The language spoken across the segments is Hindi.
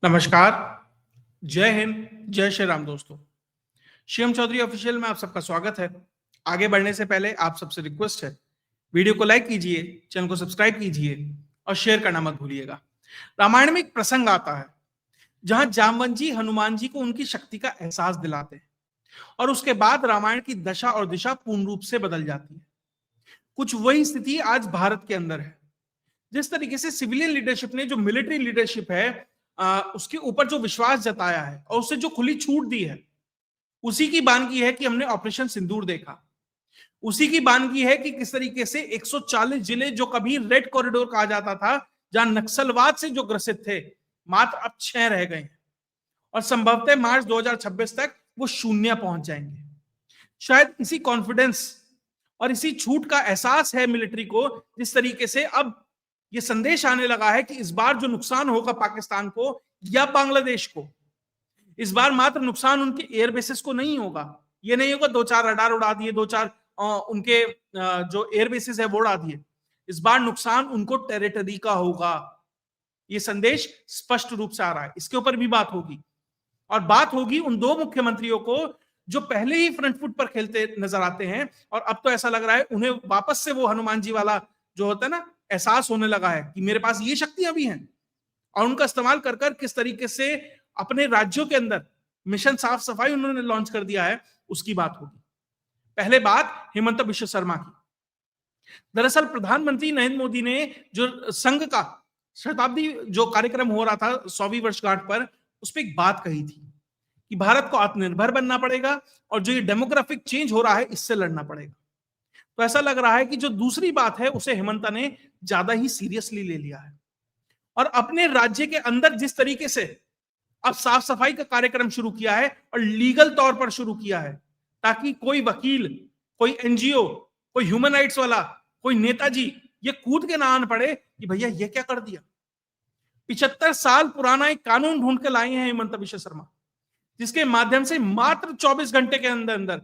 नमस्कार, जय हिंद, जय श्री राम दोस्तों। शिवम चौधरी ऑफिशियल में आप सबका स्वागत है। आगे बढ़ने से पहले आप सबसे रिक्वेस्ट है, वीडियो को लाइक कीजिए, चैनल को सब्सक्राइब कीजिए और शेयर करना मत भूलिएगा। रामायण में एक प्रसंग आता है जहां जामवंत जी हनुमान जी को उनकी शक्ति का एहसास दिलाते हैं और उसके बाद रामायण की दशा और दिशा पूर्ण रूप से बदल जाती है। कुछ वही स्थिति आज भारत के अंदर है। जिस तरीके से सिविलियन लीडरशिप ने जो मिलिट्री लीडरशिप है उसके ऊपर जो विश्वास जताया है और उसे जो खुली छूट दी है, उसी की बानगी है कि हमने ऑपरेशन सिंदूर देखा। उसी की बानगी है कि किस तरीके से 140 जिले जो कभी रेड कॉरिडोर कहा जाता था, जहां नक्सलवाद से जो ग्रसित थे, मात्र अब 6 रह गए हैं और संभवतः मार्च 2026 तक वो शून्य पहुंच जाएंगे। शायद इसी कॉन्फिडेंस और इसी छूट का एहसास है मिलिट्री को, जिस तरीके से अब ये संदेश आने लगा है कि इस बार जो नुकसान होगा पाकिस्तान को या बांग्लादेश को, इस बार मात्र नुकसान उनके एयर बेसिस को नहीं होगा। ये नहीं होगा 2-4 रडार उड़ा दिए, 2-4 उनके जो एयर बेसिस है वो उड़ा दिए। इस बार नुकसान उनको टेरिटरी का होगा। ये संदेश स्पष्ट रूप से आ रहा है। इसके ऊपर भी बात होगी और बात होगी उन दो मुख्यमंत्रियों को जो पहले ही फ्रंट फुट पर खेलते नजर आते हैं और अब तो ऐसा लग रहा है उन्हें वापस से वो हनुमान जी वाला जो होता है ना, एहसास होने लगा है कि मेरे पास ये शक्तियां भी हैं और उनका इस्तेमाल कर कर किस तरीके से अपने राज्यों के अंदर मिशन साफ सफाई उन्होंने लॉन्च कर दिया है, उसकी बात होगी। पहले बात हेमंत बिश्व शर्मा की। दरअसल प्रधानमंत्री नरेंद्र मोदी ने जो संघ का शताब्दी जो कार्यक्रम हो रहा था 100वीं वर्षगांठ पर, उस पर एक बात कही थी कि भारत को आत्मनिर्भर बनना पड़ेगा और जो ये डेमोग्राफिक चेंज हो रहा है इससे लड़ना पड़ेगा। तो ऐसा लग रहा है कि जो दूसरी बात है उसे हेमंता ने ज्यादा ही सीरियसली ले लिया है और अपने राज्य के अंदर जिस तरीके से अब साफ सफाई का कार्यक्रम शुरू किया है और लीगल तौर पर शुरू किया है, ताकि कोई वकील, कोई एनजीओ, कोई ह्यूमन राइट्स वाला, कोई नेताजी ये कूद के ना आन पड़े कि भैया ये क्या कर दिया। 75 साल पुराना एक कानून ढूंढ के लाए हैं हेमंत बिश्व शर्मा, जिसके माध्यम से मात्र 24 घंटे के अंदर अंदर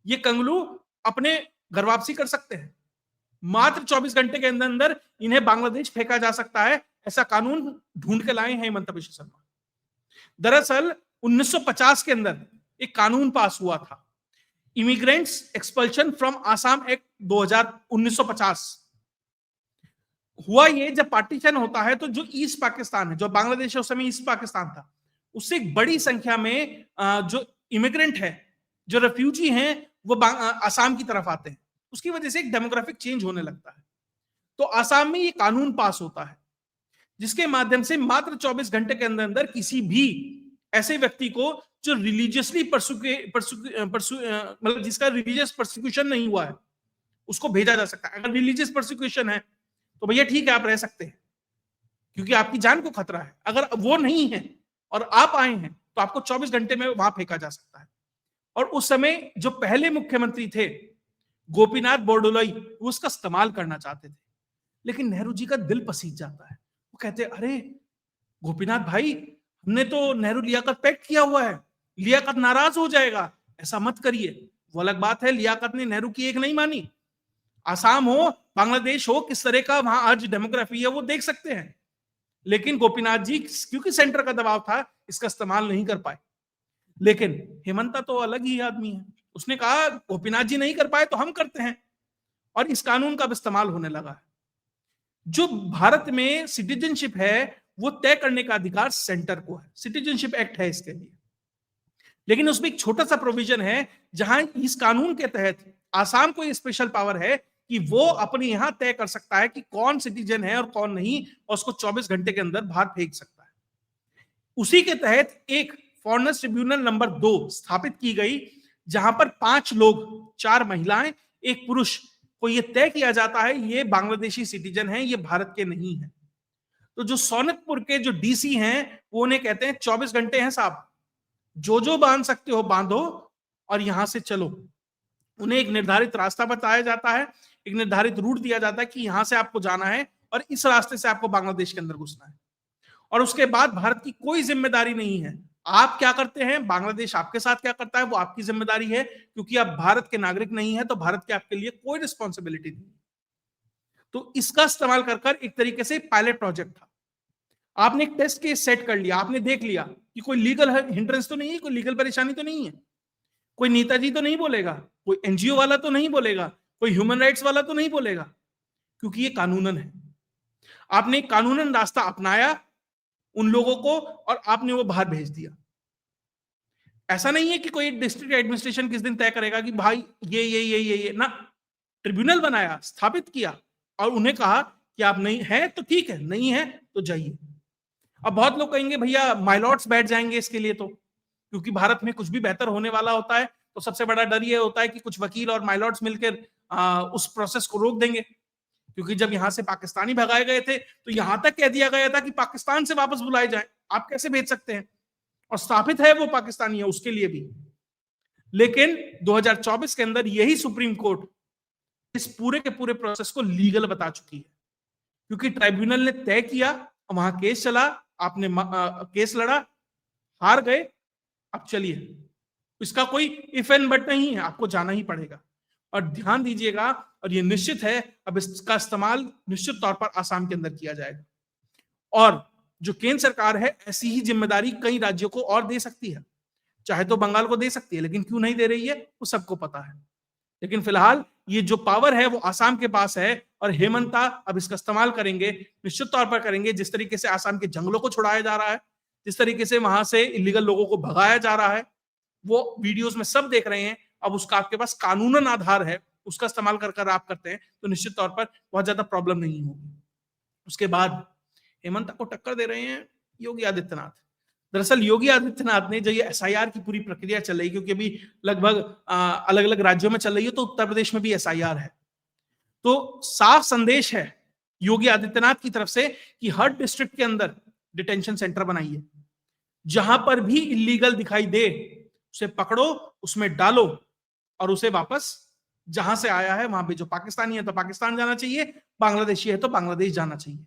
ये कंगलू अपने घर वापसी कर सकते हैं। मात्र 24 घंटे के अंदर अंदर इन्हें बांग्लादेश फेंका जा सकता है। ऐसा कानून ढूंढ के लाए हैं हेमंत बिश्व शर्मा। दरअसल 1950 के अंदर एक कानून पास हुआ था, immigrants expulsion from Assam act 1950। हुआ ये, जब पार्टीशन होता है तो जो ईस्ट पाकिस्तान है, जो बांग्लादेश उस समय ईस्ट पाकिस्तान था, उससे एक बड़ी संख्या में जो इमिग्रेंट है, जो रेफ्यूजी हैं, वो आसाम की तरफ आते हैं। उसकी वजह से एक डेमोग्राफिक चेंज होने लगता है। तो आसाम में ये कानून पास होता है जिसके माध्यम से मात्र 24 घंटे के अंदर अंदर किसी भी ऐसे व्यक्ति को जो रिलीजियसली मतलब जिसका रिलीजियस परसिक्यूशन नहीं हुआ है, उसको भेजा जा सकता है। अगर रिलीजियस परसिक्यूशन है तो भैया ठीक है, आप रह सकते हैं क्योंकि आपकी जान को खतरा है। अगर वो नहीं है और आप आए हैं तो आपको 24 घंटे में वहां फेंका जा सकता है। और उस समय जो पहले मुख्यमंत्री थे गोपीनाथ बोरदोलोई, वो उसका इस्तेमाल करना चाहते थे, लेकिन नेहरू जी का दिल पसीज जाता है। वो कहते अरे गोपीनाथ भाई, हमने तो नेहरू लियाकत पैक्ट किया हुआ है, लियाकत नाराज हो जाएगा, ऐसा मत करिए। वो अलग बात है, लियाकत ने नेहरू की एक नहीं मानी। आसाम हो, बांग्लादेश हो, किस तरह का वहां आज डेमोग्राफी है वो देख सकते हैं, लेकिन गोपीनाथ जी क्योंकि सेंटर का दबाव था, इसका इस्तेमाल नहीं कर पाए। लेकिन हेमंता तो अलग ही आदमी है, उसने कहा गोपीनाथ जी नहीं कर पाए तो हम करते हैं, और इस कानून का इस्तेमाल होने लगा है। जो भारत में सिटीजनशिप है वो तय करने का अधिकार सेंटर को है, सिटीजनशिप एक्ट है इसके लिए। लेकिन उसमें एक छोटा सा प्रोविजन है जहां इस कानून के तहत आसाम को ये स्पेशल पावर है कि वो अपने यहां तय कर सकता है कि कौन सिटीजन है और कौन नहीं, और उसको 24 घंटे के अंदर बाहर फेंक सकता है। उसी के तहत एक फॉरेनर्स ट्रिब्यूनल नंबर 2 स्थापित की गई, जहां पर 5 लोग, 4 महिलाएं, 1 पुरुष को यह तय किया जाता है ये बांग्लादेशी सिटीजन है, ये भारत के नहीं है। तो जो सोनितपुर के जो डीसी हैं वो उन्हें कहते हैं 24 घंटे हैं साहब, जो बांध सकते हो बांधो और यहां से चलो। उन्हें एक निर्धारित रास्ता बताया जाता है, एक निर्धारित रूट दिया जाता है कि यहां से आपको जाना है और इस रास्ते से आपको बांग्लादेश के अंदर घुसना है। और उसके बाद भारत की कोई जिम्मेदारी नहीं है, आप क्या करते हैं, बांग्लादेश आपके साथ क्या करता है वो आपकी जिम्मेदारी है, क्योंकि आप भारत के नागरिक नहीं है तो भारत के आपके लिए कोई रिस्पॉन्सिबिलिटी नहीं। तो इसका इस्तेमाल कर एक तरीके से पायलट प्रोजेक्ट था। आपने एक टेस्ट केस सेट कर लिया, आपने देख लिया कि कोई लीगल हिंड्रेंस तो नहीं है, कोई लीगल परेशानी तो नहीं है, कोई नेताजी तो नहीं बोलेगा, कोई एनजीओ वाला तो नहीं बोलेगा, कोई ह्यूमन राइट्स वाला तो नहीं बोलेगा, क्योंकि ये कानूनन है। आपने एक कानूनन रास्ता अपनाया उन लोगों को और आपने वो बाहर भेज दिया। ऐसा नहीं है कि कोई डिस्ट्रिक्ट एडमिनिस्ट्रेशन किस दिन तय करेगा कि भाई ये ना, ट्रिब्यूनल बनाया, स्थापित किया और उन्हें कहा कि आप नहीं है तो ठीक है, नहीं है तो जाइए। अब बहुत लोग कहेंगे भैया माइलॉट्स बैठ जाएंगे इसके लिए, तो क्योंकि भारत में कुछ भी बेहतर होने वाला होता है तो सबसे बड़ा डर ये होता है कि कुछ वकील और माइलॉट्स मिलकर उस प्रोसेस को रोक देंगे। क्योंकि जब यहां से पाकिस्तानी भगाए गए थे तो यहां तक कह दिया गया था कि पाकिस्तान से वापस बुलाए जाए, आप कैसे भेज सकते हैं, और स्थापित है वो पाकिस्तानी है उसके लिए भी। लेकिन 2024 के अंदर यही सुप्रीम कोर्ट इस पूरे के पूरे प्रोसेस को लीगल बता चुकी है, क्योंकि ट्राइब्यूनल ने तय किया, वहां केस चला, आपने केस लड़ा, हार गए, अब चलिए, इसका कोई इफ एंड बट नहीं है, आपको जाना ही पड़ेगा। और ध्यान दीजिएगा, और ये निश्चित है, अब इसका इस्तेमाल निश्चित तौर पर आसाम के अंदर किया जाएगा। और जो केंद्र सरकार है ऐसी ही जिम्मेदारी कई राज्यों को और दे सकती है, चाहे तो बंगाल को दे सकती है, लेकिन क्यों नहीं दे रही है वो सबको पता है। लेकिन फिलहाल ये जो पावर है वो आसाम के पास है, और हेमंता अब इसका इस्तेमाल करेंगे, निश्चित तौर पर करेंगे। जिस तरीके से आसाम के जंगलों को छुड़ाया जा रहा है, जिस तरीके से वहां से इलीगल लोगों को भगाया जा रहा है, वो वीडियोस में सब देख रहे हैं। अब उसका आपके पास कानूनन आधार है, उसका इस्तेमाल कर कर आप करते हैं तो निश्चित तौर पर बहुत ज्यादा प्रॉब्लम नहीं होगी। उसके बाद हेमंता को टक्कर दे रहे हैं योगी आदित्यनाथ। दरअसल योगी आदित्यनाथ ने जो ये एसआईआर की पूरी प्रक्रिया चल रही, क्योंकि अभी लगभग अलग अलग राज्यों में चल रही है, तो उत्तर प्रदेश में भी एसआईआर है, तो साफ संदेश है योगी आदित्यनाथ की तरफ से कि हर डिस्ट्रिक्ट के अंदर डिटेंशन सेंटर बनाइए, जहां पर भी इलीगल दिखाई दे उसे पकड़ो, उसमें डालो और उसे वापस जहां से आया है वहां भेजो। पाकिस्तानी है तो पाकिस्तान जाना चाहिए, बांग्लादेशी है तो बांग्लादेश जाना चाहिए।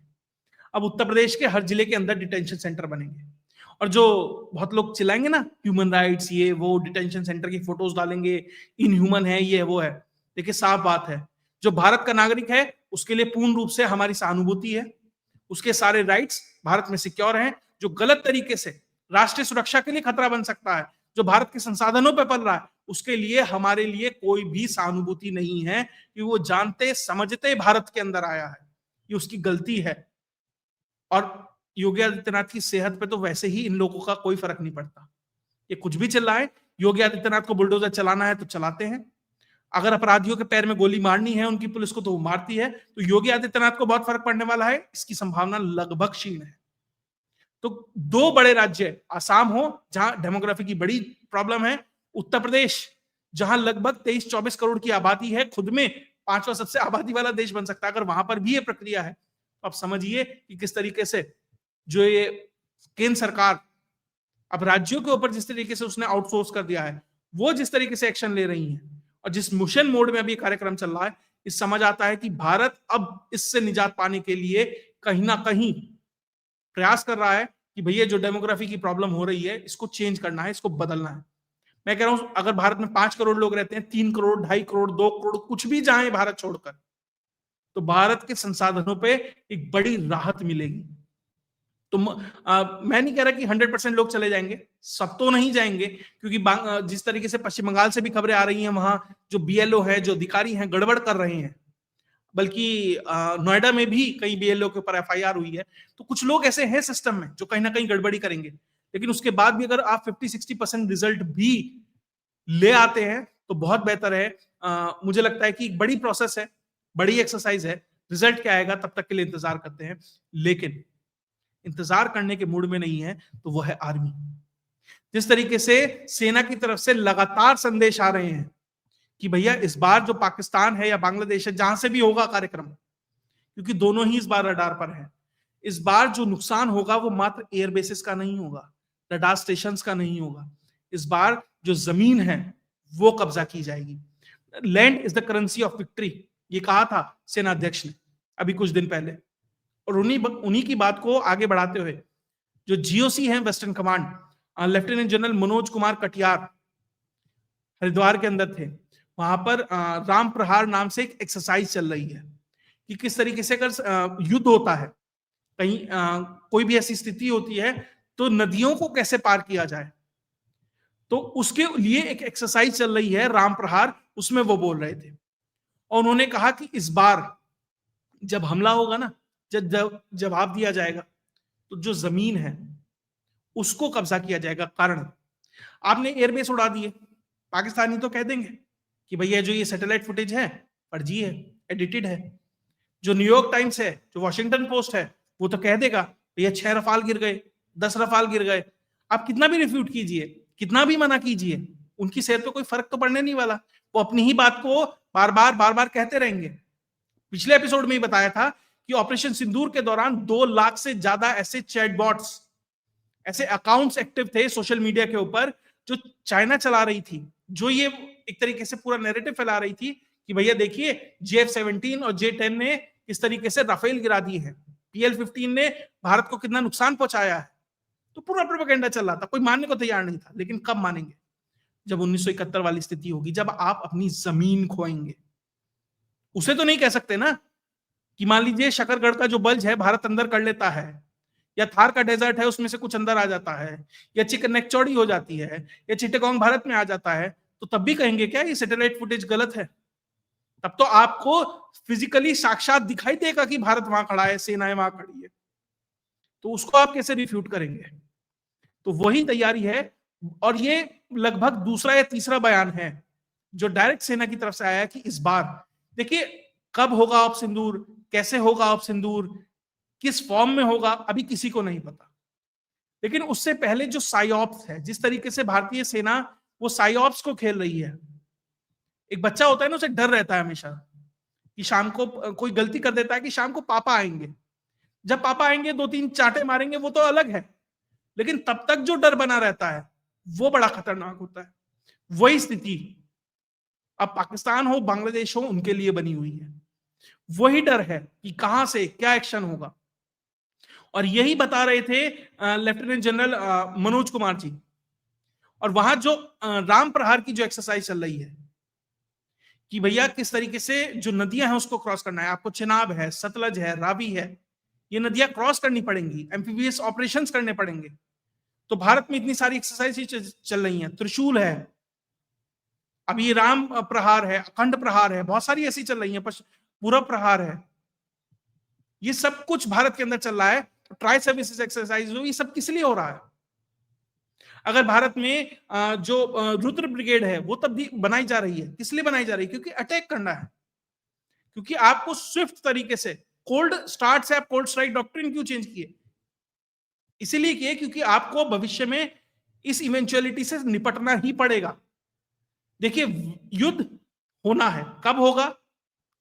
अब उत्तर प्रदेश के हर जिले के अंदर डिटेंशन सेंटर बनेंगे, और जो बहुत लोग चिल्लाएंगे ना ह्यूमन राइट्स ये वो, डिटेंशन सेंटर की फोटोज डालेंगे, इनह्यूमन है ये वो है, देखिए साफ बात है, जो भारत का नागरिक है उसके लिए पूर्ण रूप से हमारी सहानुभूति है, उसके सारे राइट्स भारत में सिक्योर हैं। जो गलत तरीके से राष्ट्रीय सुरक्षा के लिए खतरा बन सकता है, जो भारत के संसाधनों पर पल रहा है, उसके लिए हमारे लिए कोई भी सहानुभूति नहीं है, कि वो जानते समझते भारत के अंदर आया है, ये उसकी गलती है। और योगी आदित्यनाथ की सेहत पे तो वैसे ही इन लोगों का कोई फर्क नहीं पड़ता, ये कुछ भी चिल्लाए, योगी आदित्यनाथ को बुलडोजर चलाना है तो चलाते हैं, अगर अपराधियों के पैर में गोली मारनी है उनकी पुलिस को तो वो मारती है, तो योगी आदित्यनाथ को बहुत फर्क पड़ने वाला है, इसकी संभावना लगभग क्षीण है। तो दो बड़े राज्य, आसाम हो जहां डेमोग्राफी की बड़ी प्रॉब्लम है, उत्तर प्रदेश जहां लगभग 23-24 करोड़ की आबादी है, खुद में 5वां सबसे आबादी वाला देश बन सकता है, अगर वहां पर भी ये प्रक्रिया है, तो आप समझिए कि किस तरीके से जो ये केंद्र सरकार अब राज्यों के ऊपर जिस तरीके से उसने आउटसोर्स कर दिया है, वो जिस तरीके से एक्शन ले रही है, और जिस मिशन मोड में अभी कार्यक्रम चल रहा है, इस समझ आता है कि भारत अब इससे निजात पाने के लिए कहीं ना कहीं प्रयास कर रहा है कि भैया जो डेमोग्राफी की प्रॉब्लम हो रही है इसको चेंज करना है, इसको बदलना है। मैं कह रहा हूं अगर भारत में 5 करोड़ लोग रहते हैं, 3 करोड़, 2.5 करोड़, 2 करोड़, कुछ भी जाए भारत छोड़कर, तो भारत के संसाधनों पे एक बड़ी राहत मिलेगी। तो मैं नहीं कह रहा कि 100% लोग चले जाएंगे, सब तो नहीं जाएंगे, क्योंकि जिस तरीके से पश्चिम बंगाल से भी खबरें आ रही हैं, वहां जो बीएलओ है, जो अधिकारी हैं, गड़बड़ कर रहे हैं, बल्कि नोएडा में भी कई बीएलओ के ऊपर एफआईआर हुई है। तो कुछ लोग ऐसे हैं सिस्टम में जो कहीं ना कहीं गड़बड़ी करेंगे, लेकिन उसके बाद भी अगर आप 50-60% रिजल्ट भी ले आते हैं तो बहुत बेहतर है। मुझे लगता है कि एक बड़ी प्रोसेस है, बड़ी एक्सरसाइज है, रिजल्ट क्या आएगा तब तक के लिए इंतजार करते हैं, लेकिन इंतजार करने के मूड में नहीं है तो वो है आर्मी। जिस तरीके से सेना की तरफ से लगातार संदेश आ रहे हैं कि भैया इस बार जो पाकिस्तान है या बांग्लादेश है, जहां से भी होगा कार्यक्रम, क्योंकि दोनों ही इस बार रडार पर है, इस बार जो नुकसान होगा वो मात्र एयर बेसिस का नहीं होगा, रडार स्टेशन का नहीं होगा, इस बार जो जमीन है वो कब्जा की जाएगी। Land is the currency of victory, ये कहा था सेना अध्यक्ष ने अभी कुछ दिन पहले, और उन्हीं की बात को आगे बढ़ाते हुए जो जीओसी है western command, lieutenant general Manoj Kumar Katiyar Haridwar के अंदर थे, वहां पर राम प्रहार नाम से एक एक्सरसाइज चल रही है कि किस तरीके से अगर युद्ध होता है कहीं कोई भी ऐसी स्थिति होती है तो नदियों को कैसे पार किया जाए, तो उसके लिए एक एक्सरसाइज चल रही है राम प्रहार, उसमें वो बोल रहे थे। और उन्होंने कहा कि इस बार जब हमला होगा ना, जब जवाब दिया जाएगा, तो जो जमीन है उसको कब्जा किया जाएगा। कारण आपने एयरबेस उड़ा दिए, पाकिस्तानी तो कह देंगे कि भैया जो ये सैटेलाइट फुटेज है फर्जी है, एडिटेड है। जो न्यूयॉर्क टाइम्स है, जो वॉशिंगटन पोस्ट है, वो तो कह देगा भैया 6 रफाल गिर गए, 10 रफाल गिर गए। आप कितना भी रिफ्यूट कीजिए, कितना भी मना कीजिए, उनकी सेहत पे कोई फर्क तो पड़ने नहीं वाला। वो अपनी ही बात को बार बार कहते रहेंगे। पिछले एपिसोड में ही बताया था कि ऑपरेशन सिंदूर के दौरान 2 लाख से ज्यादा ऐसे चैटबॉट्स, ऐसे अकाउंट्स एक्टिव थे सोशल मीडिया के ऊपर, जो चाइना चला रही थी, जो ये एक तरीके से पूरा नैरेटिव फैला रही थी कि भैया देखिए JF-17 और J-10 ने किस तरीके से राफेल गिरा दिए हैं, PL-15 ने भारत को कितना नुकसान पहुंचाया है। तो पूरा प्रोपेगेंडा चल रहा था, कोई मानने को तैयार नहीं था। लेकिन कब मानेंगे? जब 1971 वाली स्थिति होगी, जब आप अपनी जमीन खोएंगे। उसे तो नहीं कह सकते ना कि मान लीजिए शकरगढ़ का जो बल्ज है भारत अंदर कर लेता है, या थार का डेजर्ट है उसमें से कुछ अंदर आ जाता है, या चिकन नेक चौड़ी हो जाती है, या चिट्टागोंग भारत में आ जाता है, तो तब भी कहेंगे क्या ये सैटेलाइट फुटेज गलत है? तब तो आपको फिजिकली साक्षात दिखाई देगा कि भारत वहां खड़ा है, सेनाएं वहां खड़ी है, तो उसको आप कैसे रिफ्यूट करेंगे? तो वही तैयारी है। और ये लगभग दूसरा या तीसरा बयान है जो डायरेक्ट सेना की तरफ से आया है कि इस बार देखिए कब होगा ऑप सिंदूर, कैसे होगा ऑप सिंदूर, किस फॉर्म में होगा, अभी किसी को नहीं पता। लेकिन उससे पहले जो साइऑप्स है, जिस तरीके से भारतीय सेना वो साइऑप्स को खेल रही है। एक बच्चा होता है ना, उसे डर रहता है हमेशा कि शाम को कोई गलती कर देता है कि शाम को पापा आएंगे, जब पापा आएंगे 2-3 चांटे मारेंगे, वो तो अलग है, लेकिन तब तक जो डर बना रहता है वो बड़ा खतरनाक होता है। वही स्थिति अब पाकिस्तान हो, बांग्लादेश हो, उनके लिए बनी हुई है। वही डर है कि कहां से क्या एक्शन होगा। और यही बता रहे थे लेफ्टिनेंट जनरल मनोज कुमार जी। और वहां जो राम प्रहार की जो एक्सरसाइज चल रही है कि भैया किस तरीके से जो नदियां हैं उसको क्रॉस करना है, आपको चिनाब है, सतलज है, रावी है, ये नदियां क्रॉस करनी पड़ेंगी, एम्फीबियस ऑपरेशंस करने पड़ेंगे। तो भारत में इतनी सारी एक्सरसाइज चल रही हैं, त्रिशूल है, अभी राम प्रहार है, अखंड प्रहार है, बहुत सारी ऐसी चल रही है, पूरा प्रहार है। ये सब कुछ भारत के अंदर चल रहा है। तो ट्राई सर्विसेज एक्सरसाइज ये सब किस लिए हो रहा है? अगर भारत में जो रुद्र ब्रिगेड है वो तब भी बनाई जा रही है, किस लिए बनाई जा रही है? क्योंकि अटैक करना है, क्योंकि आपको स्विफ्ट तरीके से कोल्ड स्टार्ट से आप कोल्ड स्ट्राइक डॉक्ट्रिन क्यों चेंज किए? इसीलिए किए क्योंकि आपको भविष्य में इस इवेंचुअलिटी से निपटना ही पड़ेगा। देखिए युद्ध होना है, कब होगा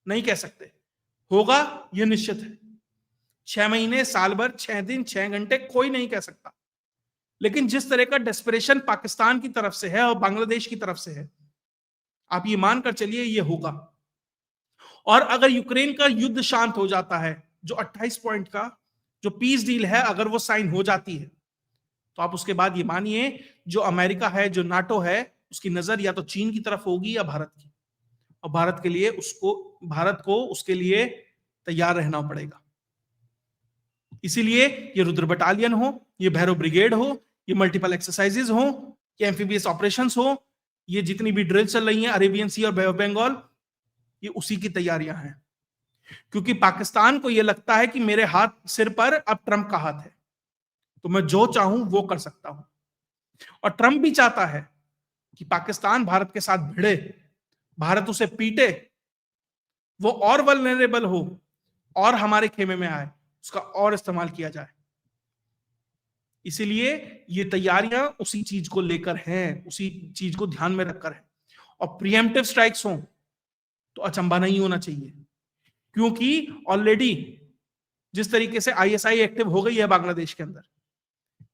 नहीं कह सकते, होगा यह निश्चित है। 6 महीने, साल भर, 6 दिन, 6 घंटे, कोई नहीं कह सकता। लेकिन जिस तरह का डेस्परेशन पाकिस्तान की तरफ से है और बांग्लादेश की तरफ से है, आप ये मानकर चलिए ये होगा। और अगर यूक्रेन का युद्ध शांत हो जाता है, जो 28 पॉइंट का जो पीस डील है अगर वो साइन हो जाती है, तो आप उसके बाद ये मानिए जो अमेरिका है, जो नाटो है, उसकी नजर या तो चीन की तरफ होगी या भारत की। और भारत के लिए भारत को उसके लिए तैयार रहना पड़ेगा। इसीलिए ये रुद्र बटालियन हो, ये भैरव ब्रिगेड हो, ये मल्टीपल एक्सरसाइजेज हो, ये एम्फीबियस ऑपरेशंस हो, ये जितनी भी ड्रिल चल रही हैं अरेबियन सी और बे ऑफ बंगाल, ये उसी की तैयारियां हैं। क्योंकि पाकिस्तान को यह लगता है कि मेरे हाथ सिर पर अब ट्रंप का हाथ है, तो मैं जो चाहूं वो कर सकता हूं। और ट्रंप भी चाहता है कि पाकिस्तान भारत के साथ भिड़े, भारत उसे पीटे, वो और वल्नरेबल हो और हमारे खेमे में आए, उसका और इस्तेमाल किया जाए। इसीलिए ये तैयारियां उसी चीज को लेकर हैं, उसी चीज को ध्यान में रखकर है। और प्रीएम्प्टिव स्ट्राइक्स हों तो अचंभा नहीं होना चाहिए, क्योंकि ऑलरेडी जिस तरीके से आईएसआई एक्टिव हो गई है बांग्लादेश के अंदर,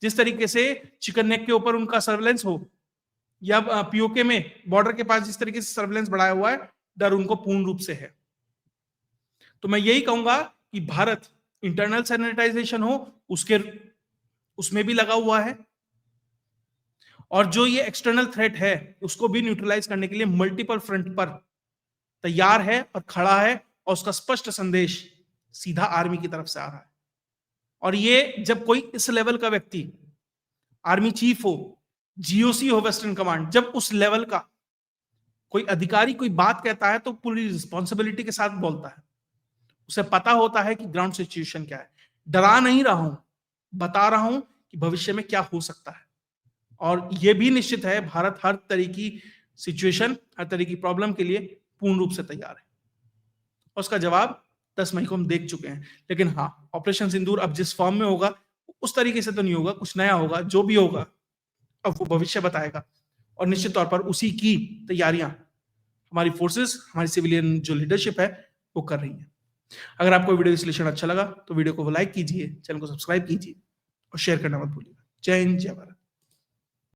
जिस तरीके से चिकन नेक के ऊपर उनका सर्वेलेंस हो, या पीओके में बॉर्डर के पास जिस तरीके से सर्वेलेंस बढ़ाया हुआ है, डर उनको पूर्ण रूप से है। तो मैं यही कहूंगा कि भारत इंटरनल सैनिटाइजेशन हो उसमें भी लगा हुआ है, और जो ये एक्सटर्नल थ्रेट है उसको भी न्यूट्रलाइज करने के लिए मल्टीपल फ्रंट पर तैयार है और खड़ा है। और उसका स्पष्ट संदेश सीधा आर्मी की तरफ से आ रहा है। और ये जब कोई इस लेवल का व्यक्ति, आर्मी चीफ हो, जीओसी हो वेस्टर्न कमांड, जब उस लेवल का कोई अधिकारी कोई बात कहता है तो पूरी रिस्पॉन्सिबिलिटी के साथ बोलता है। उसे पता होता है कि ग्राउंड सिचुएशन क्या है। डरा नहीं रहा हूं, बता रहा हूं कि भविष्य में क्या हो सकता है। और यह भी निश्चित है भारत हर तरह की सिचुएशन, हर तरह की प्रॉब्लम के लिए पूर्ण रूप से तैयार है। उसका जवाब 10 मई को हम देख चुके हैं। लेकिन हाँ, ऑपरेशन सिंदूर अब जिस फॉर्म में होगा उस तरीके से तो नहीं होगा, कुछ नया होगा। जो भी होगा अब वो भविष्य बताएगा, और निश्चित तौर पर उसी की तैयारियां हमारी फोर्सेस, हमारी सिविलियन जो लीडरशिप है वो कर रही है। अगर आपको वीडियो विश्लेषण अच्छा लगा तो वीडियो को लाइक कीजिए, चैनल को सब्सक्राइब कीजिए और शेयर करना मत भूलिएगा। जय हिंद, जय भारत।